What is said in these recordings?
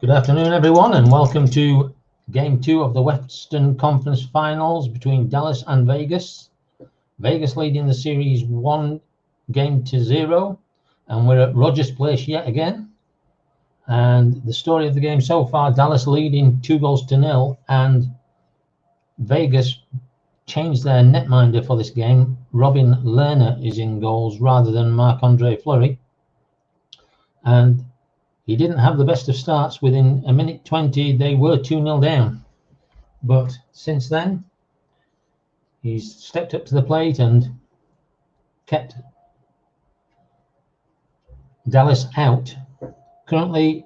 Good afternoon, everyone, and welcome to Game 2 of the Western Conference Finals between Dallas and Vegas. Vegas leading the series 1-0, and we're at Rogers Place yet again. And the story of the game so far, Dallas leading 2-0, and Vegas changed their netminder for this game. Robin Lerner is in goals rather than Marc-Andre Fleury. And he didn't have the best of starts. Within a minute 20, they were 2-0 down. But since then, he's stepped up to the plate and kept Dallas out. Currently,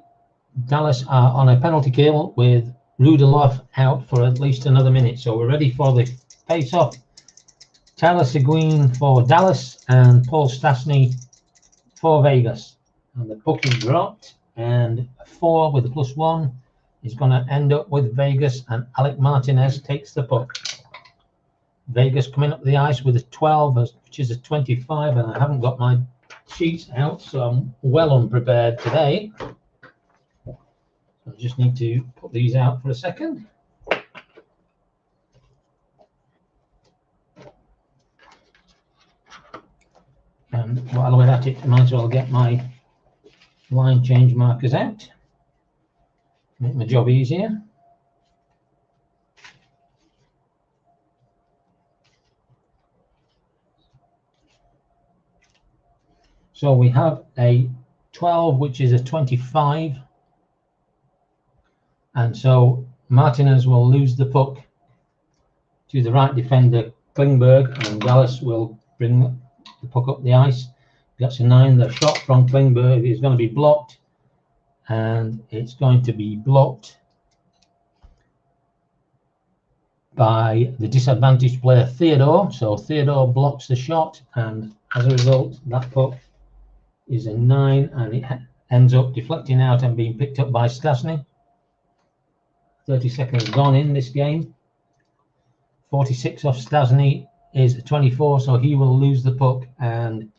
Dallas are on a penalty kill with Rudolph out for at least another minute. So we're ready for the face-off. Tyler Seguin for Dallas and Paul Stastny for Vegas. And the puck is dropped. And a 4 with a +1 is going to end up with Vegas, and Alec Martinez takes the puck. Vegas coming up the ice with a 12, which is a 25, and I haven't got my sheets out, so I'm well unprepared today. I just need to put these out for a second. And while we're at it, I might as well get my line change markers out, make my job easier. So we have a 12, which is a 25, and so Martinez will lose the puck to the right defender Klingberg, and Dallas will bring the puck up the ice. That's a 9. The shot from Klingberg is going to be blocked, and it's going to be blocked by the disadvantaged player Theodore. So Theodore blocks the shot, and as a result, that puck is a 9, and it ends up deflecting out and being picked up by Stastny. 30 seconds gone in this game. 46 off Stastny is a 24, so he will lose the puck, and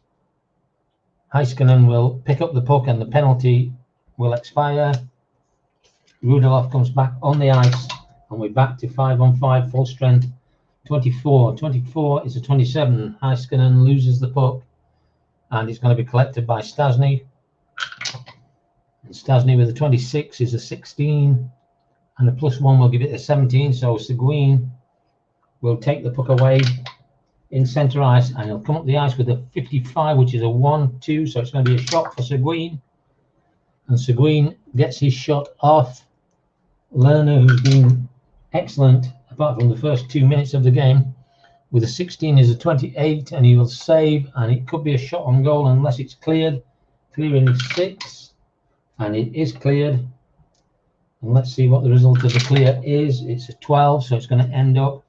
Heiskanen will pick up the puck and the penalty will expire. Rudolph comes back on the ice, and we're back to 5-on-5 full strength. 24 is a 27. Heiskanen loses the puck, and it's going to be collected by Stastny. And Stastny with a 26 is a 16, and a +1 will give it a 17. So Seguin will take the puck away in center ice, and he'll come up the ice with a 55, which is a 1-2, so it's going to be a shot for Seguin, and Seguin gets his shot off Lerner, who's been excellent apart from the first 2 minutes of the game. With a 16 is a 28, and he will save, and it could be a shot on goal unless it's cleared. Clearing is 6, and it is cleared, and let's see what the result of the clear is. It's a 12, so it's going to end up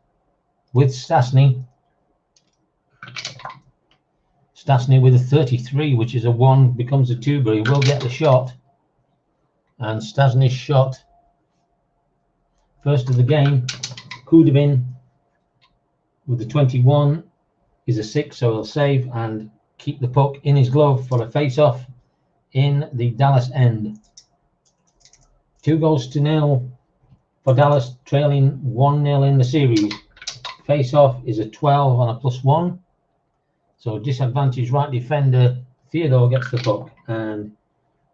with Stastny. Stastny with a 33, which is a 1, becomes a 2, but he will get the shot. And Stastny's shot, first of the game, Kudavin with the 21 is a 6, so he'll save and keep the puck in his glove for a face-off in the Dallas end. 2-0 for Dallas, trailing 1-0 in the series. Face-off is a 12 on a +1. So disadvantaged right defender Theodore gets the puck, and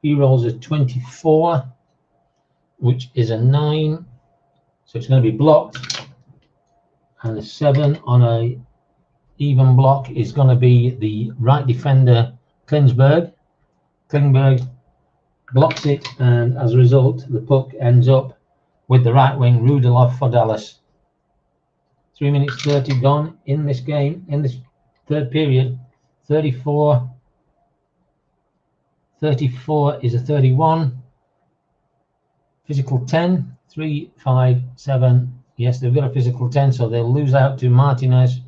he rolls a 24, which is a 9. So it's going to be blocked, and a 7 on a even block is going to be the right defender Klingberg. Klingberg blocks it, and as a result, the puck ends up with the right wing Rudolph for Dallas. 3 minutes 30 gone in this game, in this third period. 34 is a 31. Physical 10, 3, 5, 7. Yes, they've got a physical 10, so they'll lose out to Martinez.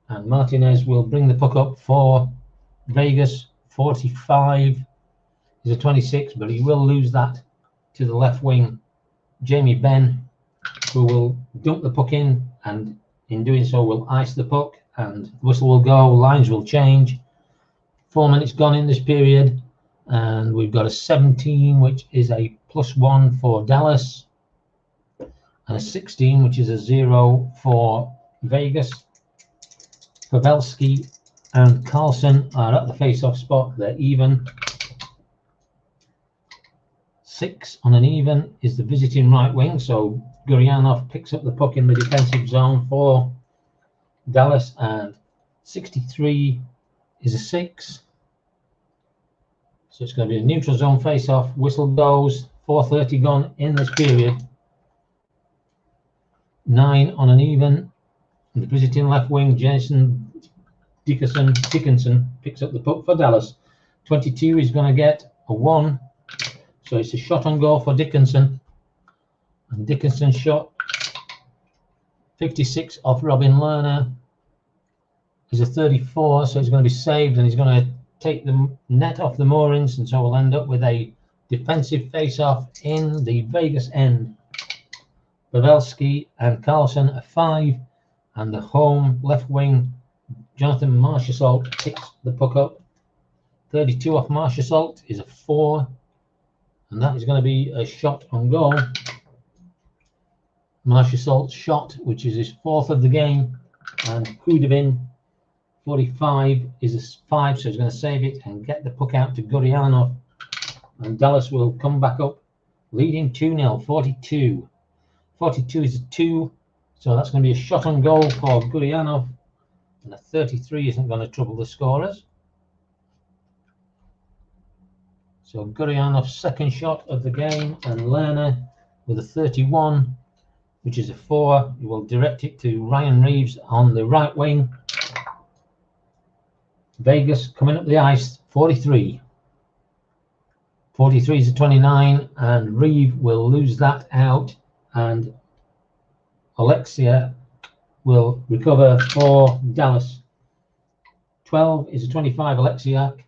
And Martinez will bring the puck up for Vegas. 45 is a 26, but he will lose that to the left wing Jamie Benn, who will dump the puck in, and in doing so will ice the puck, and whistle will go, lines will change. 4 minutes gone in this period, And we've got a 17, which is a +1 for Dallas, and a 16, which is a 0 for Vegas. Pavelski and Carlson are at the face-off spot. They're even. 6 on an even is the visiting right wing, so Gurianov picks up the puck in the defensive zone for Dallas, and 63 is a 6. So it's going to be a neutral zone face-off. Whistle goes. 4:30 gone in this period. 9 on an even. And the visiting left wing, Jason Dickinson picks up the puck for Dallas. 22 is going to get a 1. So it's a shot on goal for Dickinson. And Dickinson's shot, 56 off Robin Lerner, is a 34. So it's going to be saved, and he's going to take the net off the moorings, and so we'll end up with a defensive face-off in the Vegas end. Pavelski and Carlson are 5, and the home left wing, Jonathan Marchessault, picks the puck up. 32 off Marchessault is a 4, and that is going to be a shot on goal. Marchessault's shot, which is his 4th of the game, and Hudobin, 45, is a 5, so he's going to save it and get the puck out to Gurianov, and Dallas will come back up, leading 2-0, 42. 42 is a 2, so that's going to be a shot on goal for Gurianov, and a 33 isn't going to trouble the scorers. So Gurianov's second shot of the game, and Lerner with a 31, which is a 4. He will direct it to Ryan Reeves on the right wing. Vegas coming up the ice, 43. 43 is a 29, and Reeve will lose that out, and Alexia will recover for Dallas. 12 is a 25. Alexiak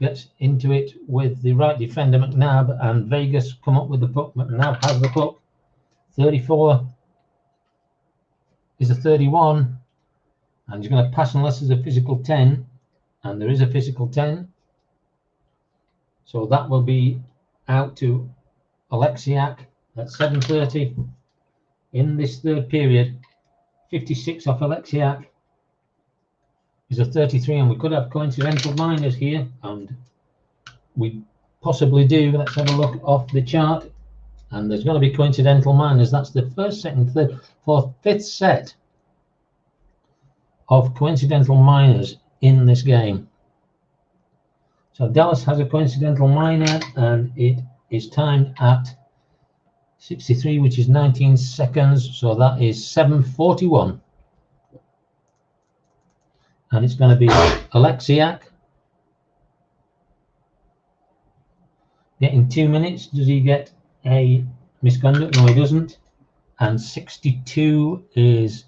gets into it with the right defender McNabb, and Vegas come up with the puck. McNabb has the puck. 34 is a 31, and he's going to pass unless there's a physical 10, and there is a physical 10. So that will be out to Alexiak at 7:30 in this third period. 56 off Alexiak is a 33, and we could have coincidental minors here, and we possibly do. Let's have a look off the chart, and there's going to be coincidental minors. That's the first, second, third, fourth, fifth set of coincidental minors in this game. So Dallas has a coincidental minor, and it is timed at 63, which is 19 seconds, so that is 7:41. And it's going to be Alexiak getting 2 minutes. Does he get a misconduct? No, he doesn't. And 62 is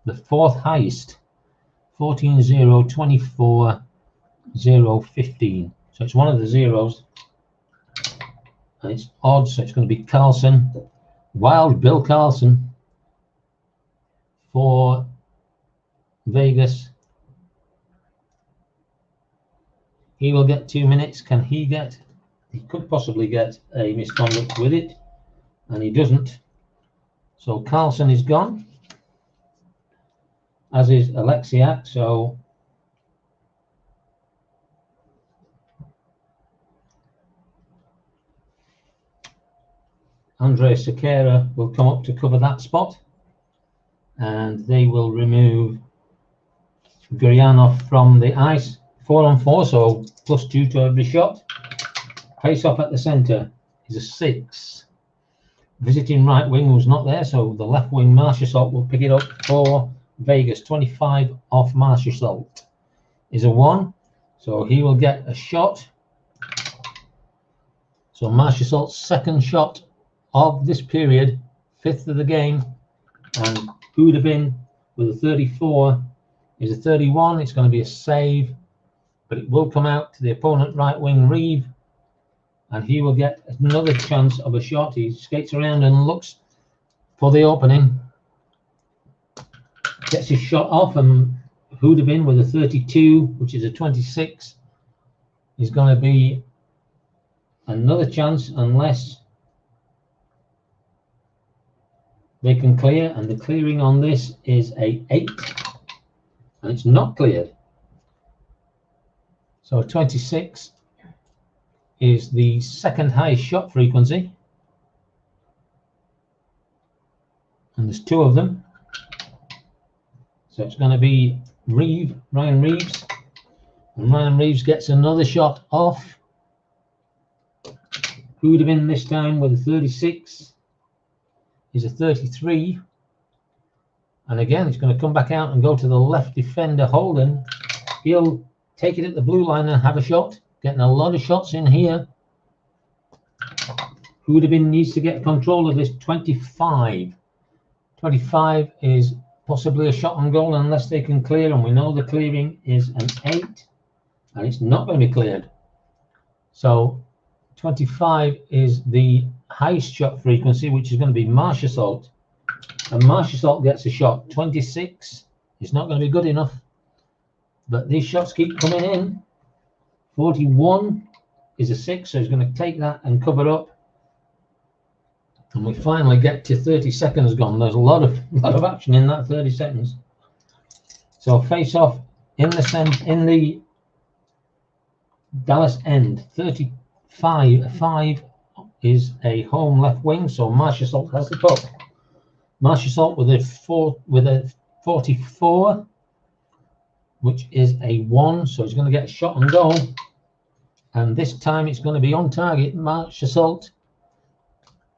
the 4th highest. 14-0, 24, 0, 15. So it's one of the zeros. And it's odd, so it's going to be Carlson. Wild Bill Carlson for Vegas. He will get 2 minutes. Can he get? He could possibly get a misconduct with it, and he doesn't. So Carlson is gone, as is Alexiak. So Andrei Sekera will come up to cover that spot, and they will remove Gurianov from the ice. 4-on-4, so +2 to every shot. Face off at the centre is a 6. Visiting right wing who's not there, so the left wing Marchessault will pick it up for Vegas. 25 off Marchessault is a 1, so he will get a shot. So Marchessault's second shot of this period, 5th of the game, and Hudobin with a 34 is a 31. It's going to be a save, but it will come out to the opponent right wing Reeve, and he will get another chance of a shot. He skates around and looks for the opening, gets his shot off, and Hudobin with a 32, which is a 26, is going to be another chance unless they can clear, and the clearing on this is a 8, and it's not cleared. So 26 is the second highest shot frequency, and there's 2 of them. So it's going to be Ryan Reeves, and Ryan Reeves gets another shot off. Who would have been this time with a 36? Is a 33, and again it's going to come back out and go to the left defender Holden. He'll take it at the blue line and have a shot, getting a lot of shots in here. Who would have been needs to get control of this 25. 25 is possibly a shot on goal unless they can clear, and we know the clearing is an 8, and it's not going to be cleared. So 25 is the highest shot frequency, which is going to be Marshassault, and Marshassault gets a shot. 26 is not going to be good enough, but these shots keep coming in. 41 is a 6, so he's going to take that and cover up, and we finally get to 30 seconds gone. There's a lot of action in that 30 seconds. So face off in the Dallas end. 35 is a home left wing, so Marshassault has the puck. Marshassault with a 44, which is a 1, so he's going to get a shot on goal, and this time it's going to be on target. Marshassault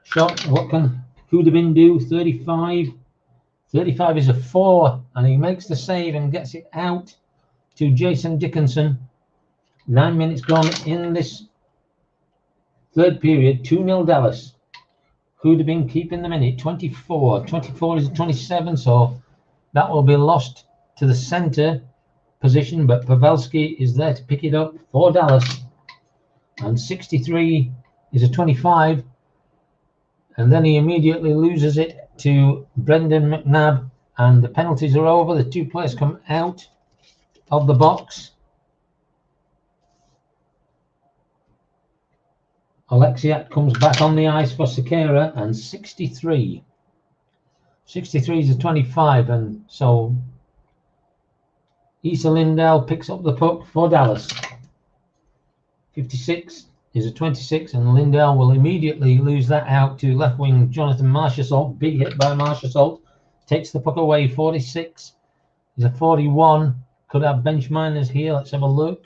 shot. Who'd have been do? 35. 35 is a 4, and he makes the save and gets it out to Jason Dickinson. 9 minutes gone in this third period. 2-0 Dallas. Who'd have been keeping the minute? 24. 24 is 27, so that will be lost to the center position, but Pavelski is there to pick it up for Dallas. And 63 is a 25, and then he immediately loses it to Brendan McNabb, and the penalties are over. The 2 players come out of the box. Alexiak comes back on the ice for Sekera, and 63 is a 25, and so Issa Lindell picks up the puck for Dallas. 56 is a 26, and Lindell will immediately lose that out to left wing Jonathan Marchessault. Big hit by Marchessault. Takes the puck away. 46 is a 41. Could have bench minors here. Let's have a look.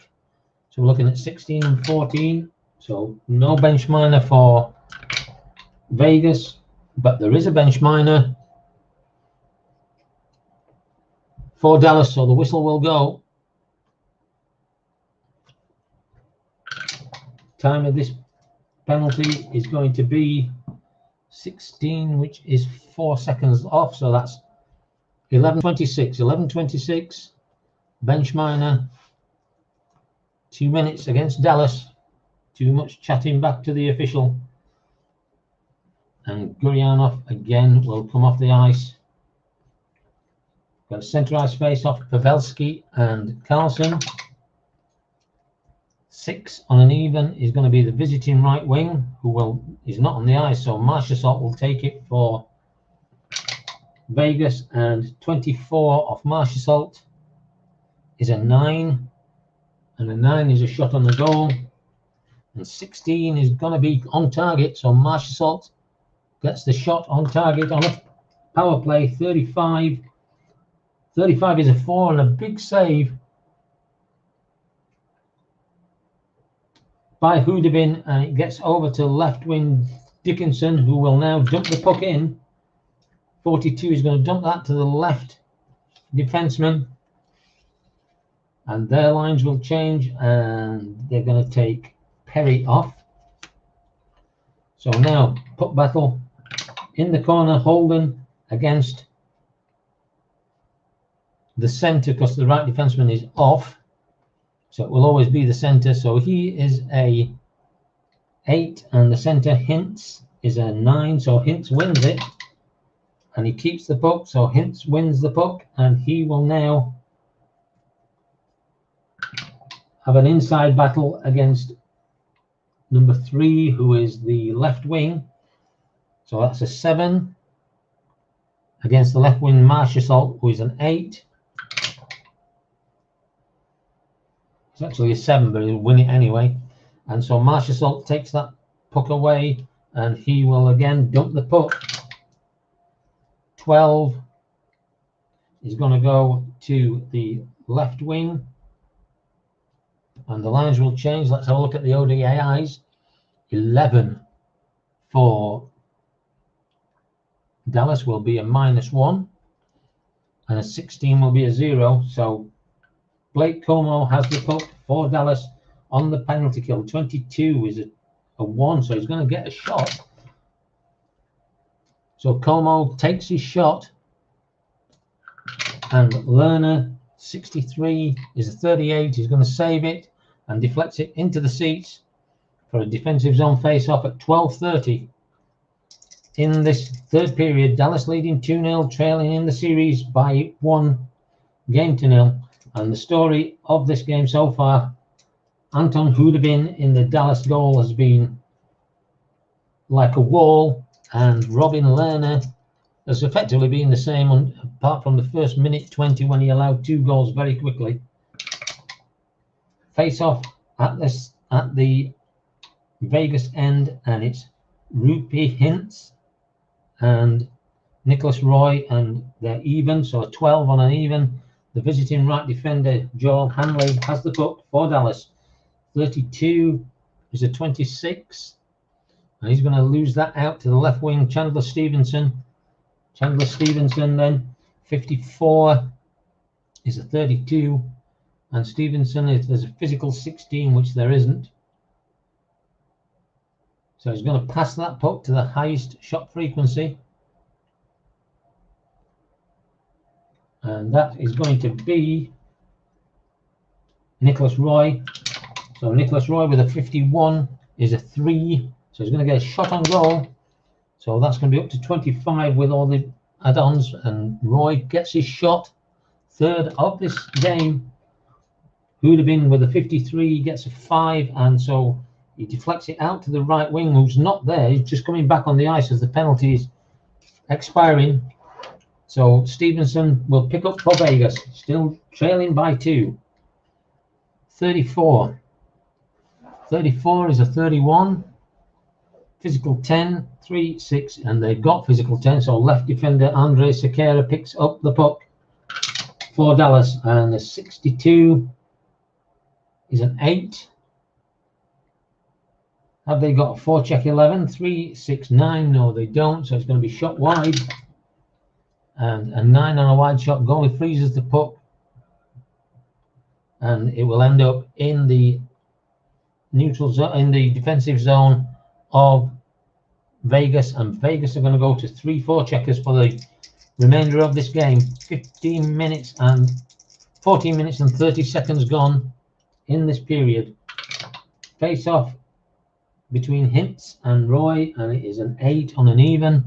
So we're looking at 16 and 14. So no bench minor for Vegas, but there is a bench minor for Dallas, so the whistle will go. Time of this penalty is going to be 16, which is 4 seconds off, so that's 11:26. 11:26, bench minor, 2 minutes against Dallas. Too much chatting back to the official, and Guryanov again will come off the ice. Got a center ice face off Pavelski and Carlson. 6 on an even is going to be the visiting right wing, who is not on the ice, so Marchessault will take it for Vegas, and 24 off Marchessault is a 9, and a 9 is a shot on the goal, and 16 is going to be on target, so Marchessault gets the shot on target on a power play. 35 is a 4, and a big save by Houdabin, and it gets over to left wing Dickinson, who will now dump the puck in. 42 is going to dump that to the left defenseman, and their lines will change, and they're going to take Perry off. So now puck battle in the corner. Holden against the center, because the right defenseman is off, so it will always be the center. So he is a 8, and the center Hintz is a 9, so Hintz wins it, and he keeps the puck, so Hintz wins the puck, and he will now have an inside battle against number 3, who is the left wing. So that's a 7 against the left wing Marshall, who is an 8. It's actually a 7, but he'll win it anyway. And so Marshall takes that puck away, and he will again dump the puck. 12 is going to go to the left wing, and the lines will change. Let's have a look at the ODIs. 11 for Dallas will be a -1, and a 16 will be a 0. So Blake Como has the puck for Dallas on the penalty kill. 22 is a 1, so he's going to get a shot. So Como takes his shot, and Lerner, 63, is a 38. He's going to save it and deflects it into the seats for a defensive zone face-off at 12:30. In this third period, Dallas leading 2-0, trailing in the series by 1-0. And the story of this game so far, Anton Hudobin in the Dallas goal has been like a wall, and Robin Lerner has effectively been the same, apart from the first minute 20 when he allowed 2 goals very quickly. Face off at the Vegas end, and it's Rupi Hintz and Nicholas Roy, and they're even, so a 12 on an even. The visiting right defender Joel Hanley has the puck for Dallas. 32 is a 26, and he's going to lose that out to the left wing Chandler Stevenson. Chandler Stevenson then, 54 is a 32, and Stevenson, if there's a physical 16, which there isn't. So he's going to pass that puck to the highest shot frequency. And that is going to be Nicholas Roy. So Nicholas Roy with a 51 is a 3. So he's going to get a shot on goal. So that's going to be up to 25 with all the add-ons. And Roy gets his shot. Third of this game. Hudobin with a 53 gets a 5. And so he deflects it out to the right wing, who's not there. He's just coming back on the ice as the penalty is expiring. So Stevenson will pick up for Vegas, still trailing by 2. 34. 34 is a 31. Physical 10, 3, 6, and they've got physical 10. So left defender Andre Sequeira picks up the puck for Dallas, and the 62 is an 8. Have they got a 4-check 11? 3, 6, 9. No, they don't. So it's going to be shot wide. And a 9 on a wide shot. Goalie freezes the puck, and it will end up in the neutral zone, in the defensive zone of Vegas. And Vegas are going to go to 3 4-checkers for the remainder of this game. 14 minutes and 30 seconds gone in this period. Face off between Hintz and Roy, and it is an 8 on an even.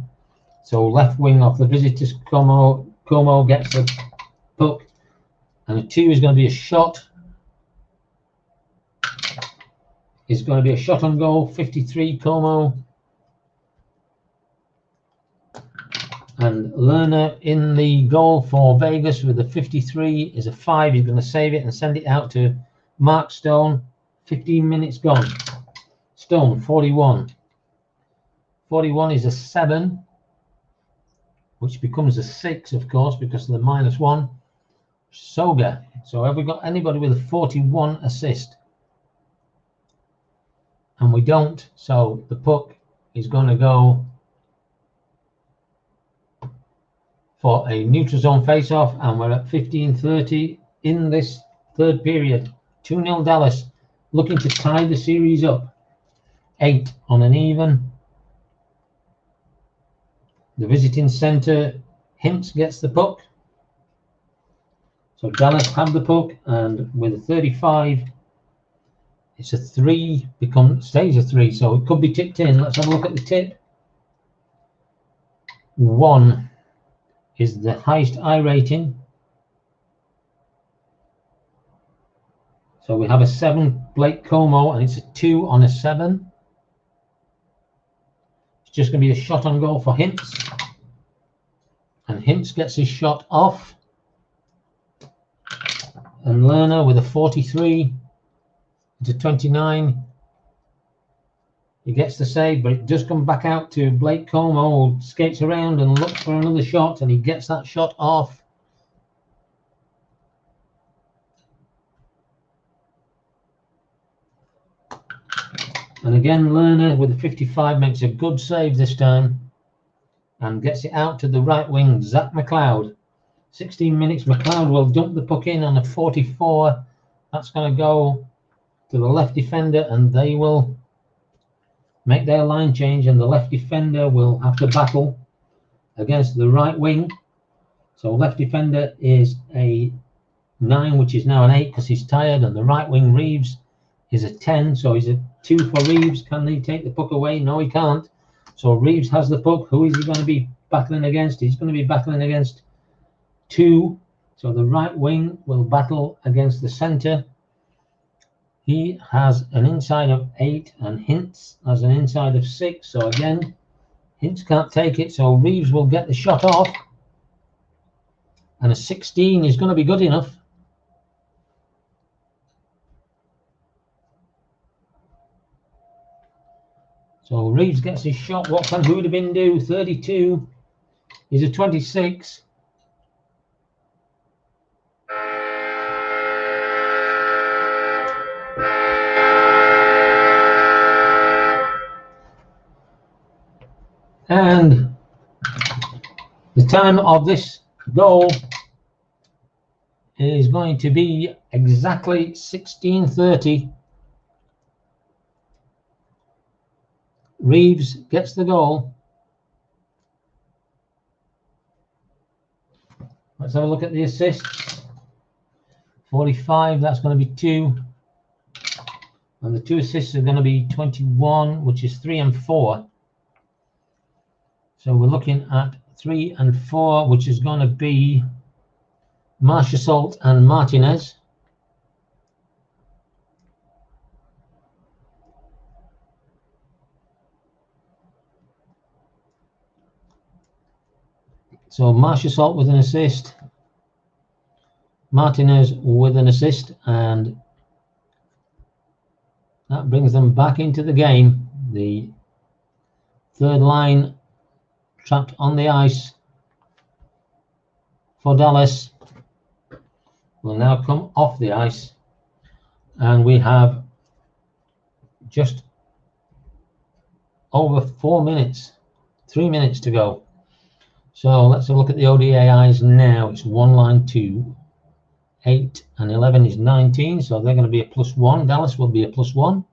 So left wing off the visitors, Como gets the puck, and a 2 is going to be a shot. It's going to be a shot on goal. 53 Como, and Lerner in the goal for Vegas with a 53 is a 5. He's going to save it and send it out to Mark Stone. 15 minutes gone. Stone 41. 41 is a 7. Which becomes a 6, of course, because of the -1. Soga. So have we got anybody with a 41 assist? And we don't. So the puck is going to go for a neutral zone face-off, and we're at 15:30 in this third period. 2-0 Dallas, looking to tie the series up. 8 on an even. The visiting center, Hintz, gets the puck. So Dallas have the puck, and with a 35, it's a 3, stays a 3, so it could be tipped in. Let's have a look at the tip. 1 is the highest I rating. So we have a 7, Blake Como, and it's a 2 on a 7. just going to be a shot on goal for Hintz. And Hintz gets his shot off. And Lerner with a 43 to 29. He gets the save, but it does come back out to Blake Como, who skates around and looks for another shot, and he gets that shot off. And again, Lerner with a 55 makes a good save this time and gets it out to the right wing, Zach McLeod. 16 minutes, McLeod will dump the puck in on a 44. That's going to go to the left defender, and they will make their line change, and the left defender will have to battle against the right wing. So left defender is a 9, which is now an 8 because he's tired, and the right wing Reeves is a 10, so he's a 2 for Reeves. Can he take the puck away? No, he can't. So Reeves has the puck. Who is he going to be battling against? He's going to be battling against 2. So the right wing will battle against the center. He has an inside of 8, and Hintz has an inside of 6. So again, Hintz can't take it, so Reeves will get the shot off. And a 16 is going to be good enough. So Reeves gets his shot. What can Houdabin do? 32. He's a 26. And the time of this goal is going to be exactly 16:30. Reeves gets the goal. Let's have a look at the assists. 45, that's going to be 2. And the 2 assists are going to be 21, which is 3 and 4. So we're looking at 3 and 4, which is going to be Marchessault and Martinez. So Marchessault with an assist, Martinez with an assist, and that brings them back into the game. The third line trapped on the ice for Dallas will now come off the ice, and we have just over 4 minutes, 3 minutes to go. So let's have a look at the ODIs now. It's 1 line 2, 8 and 11 is 19, so they're going to be a +1. Dallas will be a +1,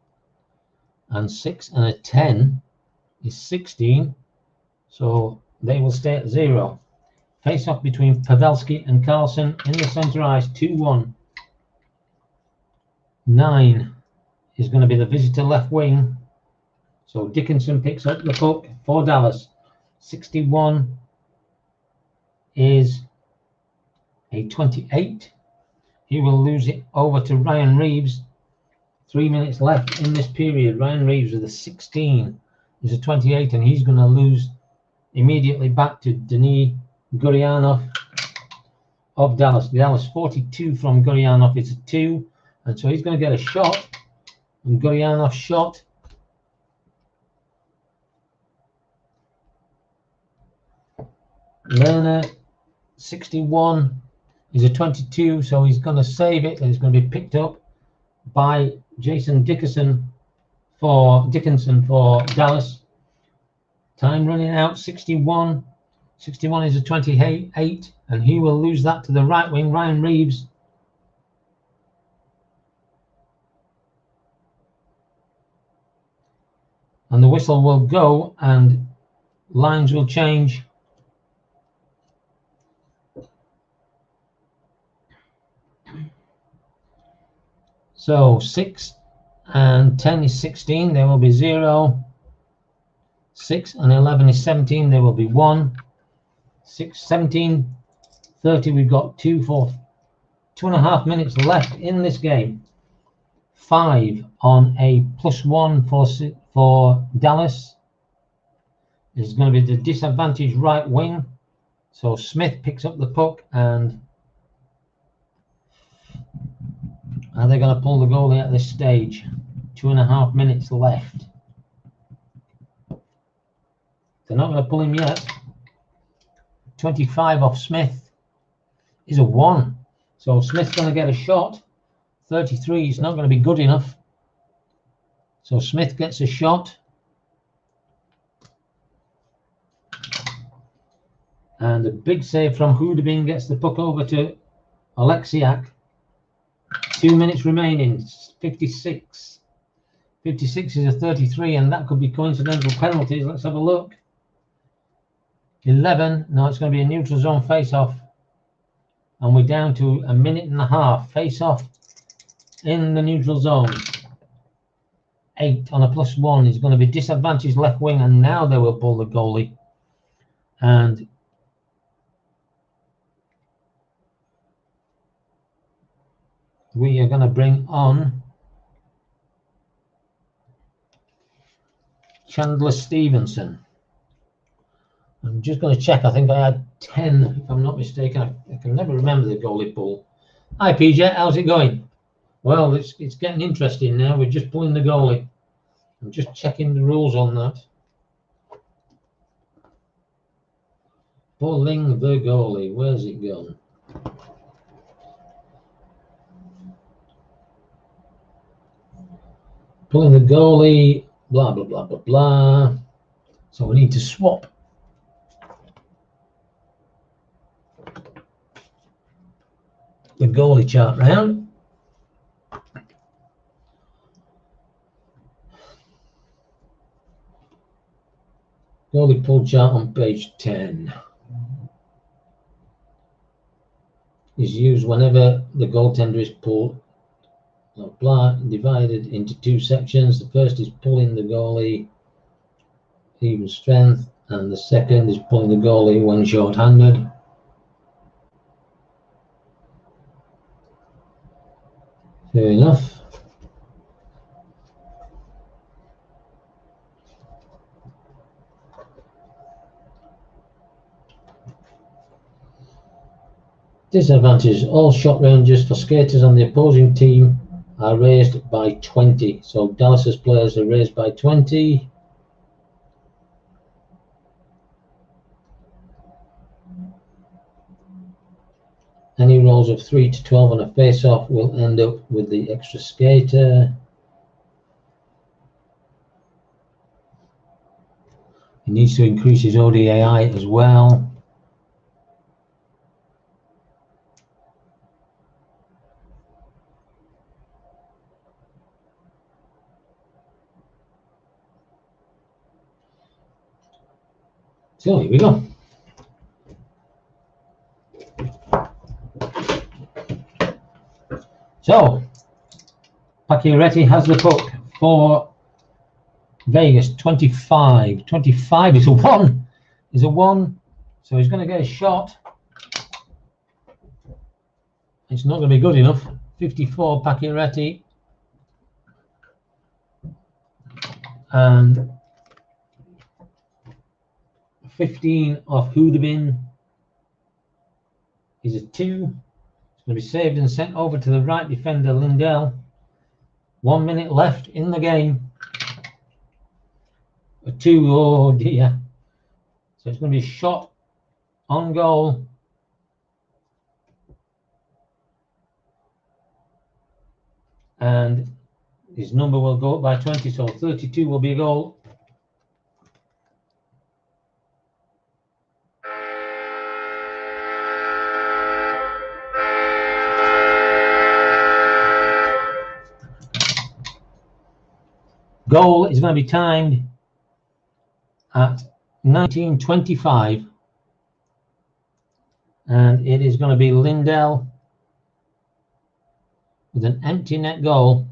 and 6 and a 10 is 16, so they will stay at 0. Face off between Pavelski and Carlson in the center ice, 2-1. 9 is going to be the visitor left wing, so Dickinson picks up the puck for Dallas. 61 is a 28. He will lose it over to Ryan Reeves. 3 minutes left in this period. Ryan Reeves with a 16 is a 28, and he's going to lose immediately back to Denis Gurianov of Dallas. Dallas 42 from Gurianov is a 2, and so he's going to get a shot. And Gurianov's shot Lerner 61 is a 22, so he's going to save it, and it's going to be picked up by Jason Dickinson for Dallas. Time running out, 61. 61 is a 28, and he will lose that to the right wing, Ryan Reeves. And the whistle will go, and lines will change. So 6 and 10 is 16, there will be 0. 6 and 11 is 17, there will be 1. 6, 17, 30, we've got 2.5 minutes left in this game. 5 on a +1 for Dallas. is going to be the disadvantaged right wing. So Smith picks up the puck, and are they going to pull the goalie at this stage? 2.5 minutes left. They're not going to pull him yet. 25 off Smith is a 1. So Smith's going to get a shot. 33 is not going to be good enough. So Smith gets a shot. And a big save from Hudobin gets the puck over to Alexiak. 2 minutes remaining. 56. 56 is a 33, and that could be coincidental penalties. Let's have a look. 11. No, it's going to be a neutral zone face-off. And we're down to 1.5 minutes. Face-off in the neutral zone. 8 on a +1 is going to be disadvantaged left wing, and now they will pull the goalie. And we are going to bring on Chandler Stevenson. I'm just going to check. I think I had 10, if I'm not mistaken. I can never remember the goalie pool. Hi, PJ. How's it going? Well, it's getting interesting now. We're just pulling the goalie. I'm just checking the rules on that. Pulling the goalie. Where's it gone? Pulling the goalie. Blah, blah, blah, blah, blah. So we need to swap the goalie chart round. Goalie pull chart on page 10 is used whenever the goaltender is pulled, divided into 2 sections. The first is pulling the goalie even strength, and the second is pulling the goalie when short-handed. Fair enough. Disadvantage: all shot ranges for skaters on the opposing team are raised by 20. So Dallas's players are raised by 20. Any rolls of 3 to 12 on a face-off will end up with the extra skater. He needs to increase his ODAI as well. So here we go. So Pacioretty has the puck for Vegas. 25. 25 is a 1. Is a 1. So he's going to get a shot. It's not going to be good enough. 54 Pacioretty. And 15 off Hudobin is a 2. It's going to be saved and sent over to the right defender, Lindell. 1 minute left in the game. A 2, oh dear. So it's going to be a shot on goal. And his number will go up by 20, so 32 will be a goal. Goal is going to be timed at 19:25, and it is going to be Lindell with an empty net goal.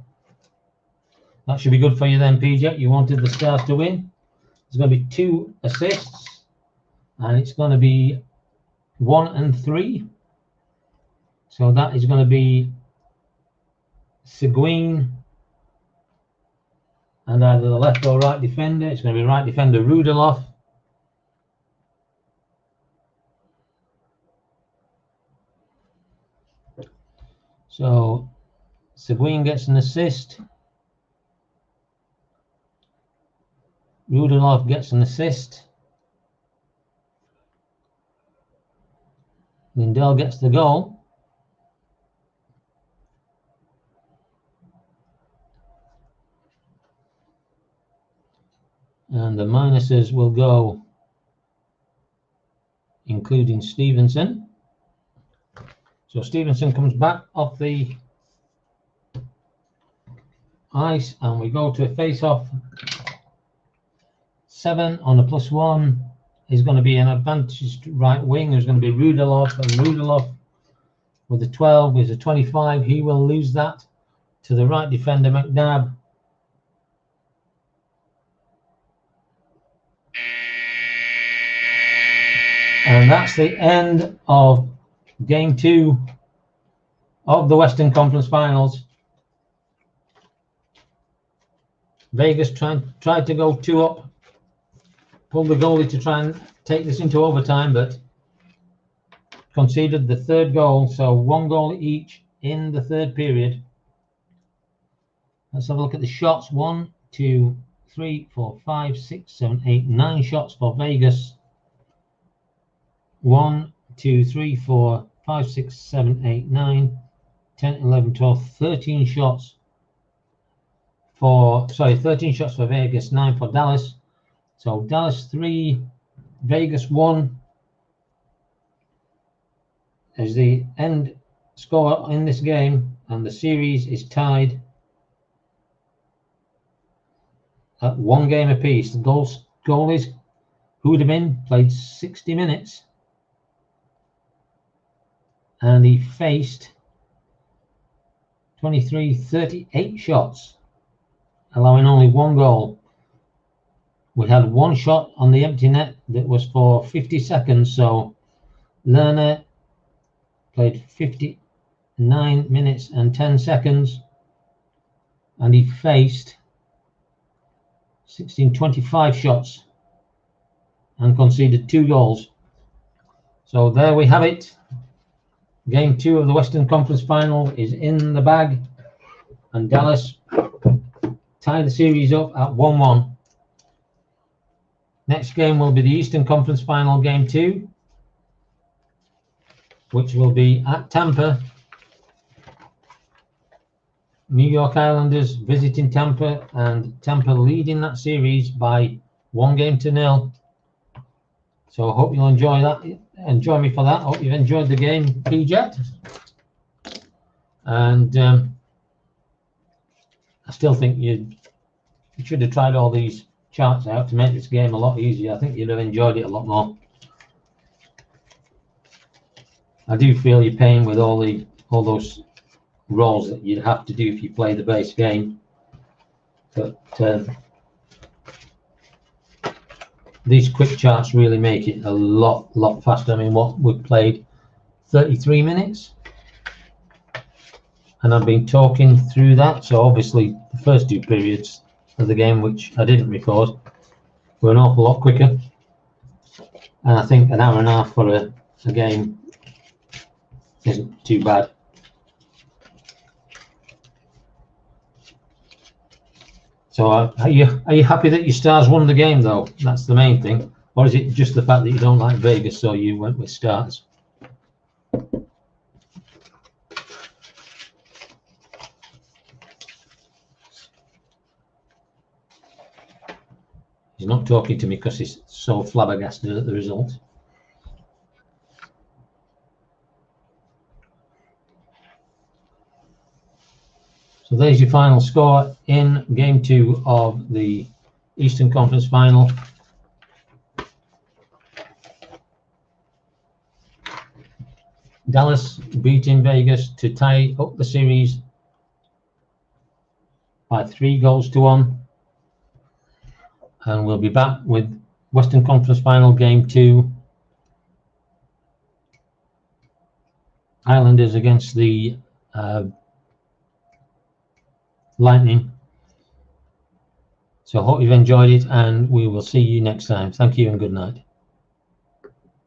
That should be good for you then, PJ. You wanted the Stars to win. There's going to be 2 assists, and it's going to be 1 and 3. So that is going to be Seguin and either the left or right defender. It's going to be right defender Rudolph. So Seguin gets an assist. Rudolph gets an assist. Lindell gets the goal. And the minuses will go, including Stevenson. So Stevenson comes back off the ice, and we go to a face-off. 7 on a +1 is going to be an advantaged right wing. There's going to be Rudolph, and Rudolph with a 12 is a 25. He will lose that to the right defender, McNabb. And that's the end of Game 2 of the Western Conference Finals. Vegas tried to go 2 up, pulled the goalie to try and take this into overtime, but conceded the 3rd goal, so 1 goal each in the 3rd period. Let's have a look at the shots. 1, 2, 3, 4, 5, 6, 7, 8, 9 shots for Vegas. 1, 2, 3, 4, 5, 6, 7, 8, 9, 10, 11, 12, 13 shots for, 13 shots for Vegas, 9 for Dallas. So Dallas 3, Vegas 1 is the end score in this game, and the series is tied at 1 game apiece. The goalies Houdemin played 60 minutes, and he faced 38 shots, allowing only 1 goal. We had 1 shot on the empty net that was for 50 seconds, so Lerner played 59 minutes and 10 seconds, and he faced 25 shots and conceded 2 goals. So there we have it. Game 2 of the Western Conference Final is in the bag, and Dallas tied the series up at 1-1. Next game will be the Eastern Conference Final, Game 2, which will be at Tampa. New York Islanders visiting Tampa, and Tampa leading that series by 1-0. So I hope you'll enjoy that. Enjoy me for that. I hope you've enjoyed the game, PJet. And I still think you should have tried all these charts out to make this game a lot easier. I think you'd have enjoyed it a lot more. I do feel you're paying with all those rolls that you'd have to do if you play the base game, but these quick charts really make it a lot faster. I mean, what we've played 33 minutes, and I've been talking through that, so obviously the first 2 periods of the game, which I didn't record, were an awful lot quicker, and I think an hour and a half for a game isn't too bad. So are you happy that your Stars won the game, though? That's the main thing. Or is it just the fact that you don't like Vegas, so you went with Stars? He's not talking to me because he's so flabbergasted at the result. So there's your final score in Game 2 of the Eastern Conference Final. Dallas beating Vegas to tie up the series by 3-1. And we'll be back with Western Conference Final Game 2. Islanders against the Lightning. So I hope you've enjoyed it, and we will see you next time. Thank you and good night.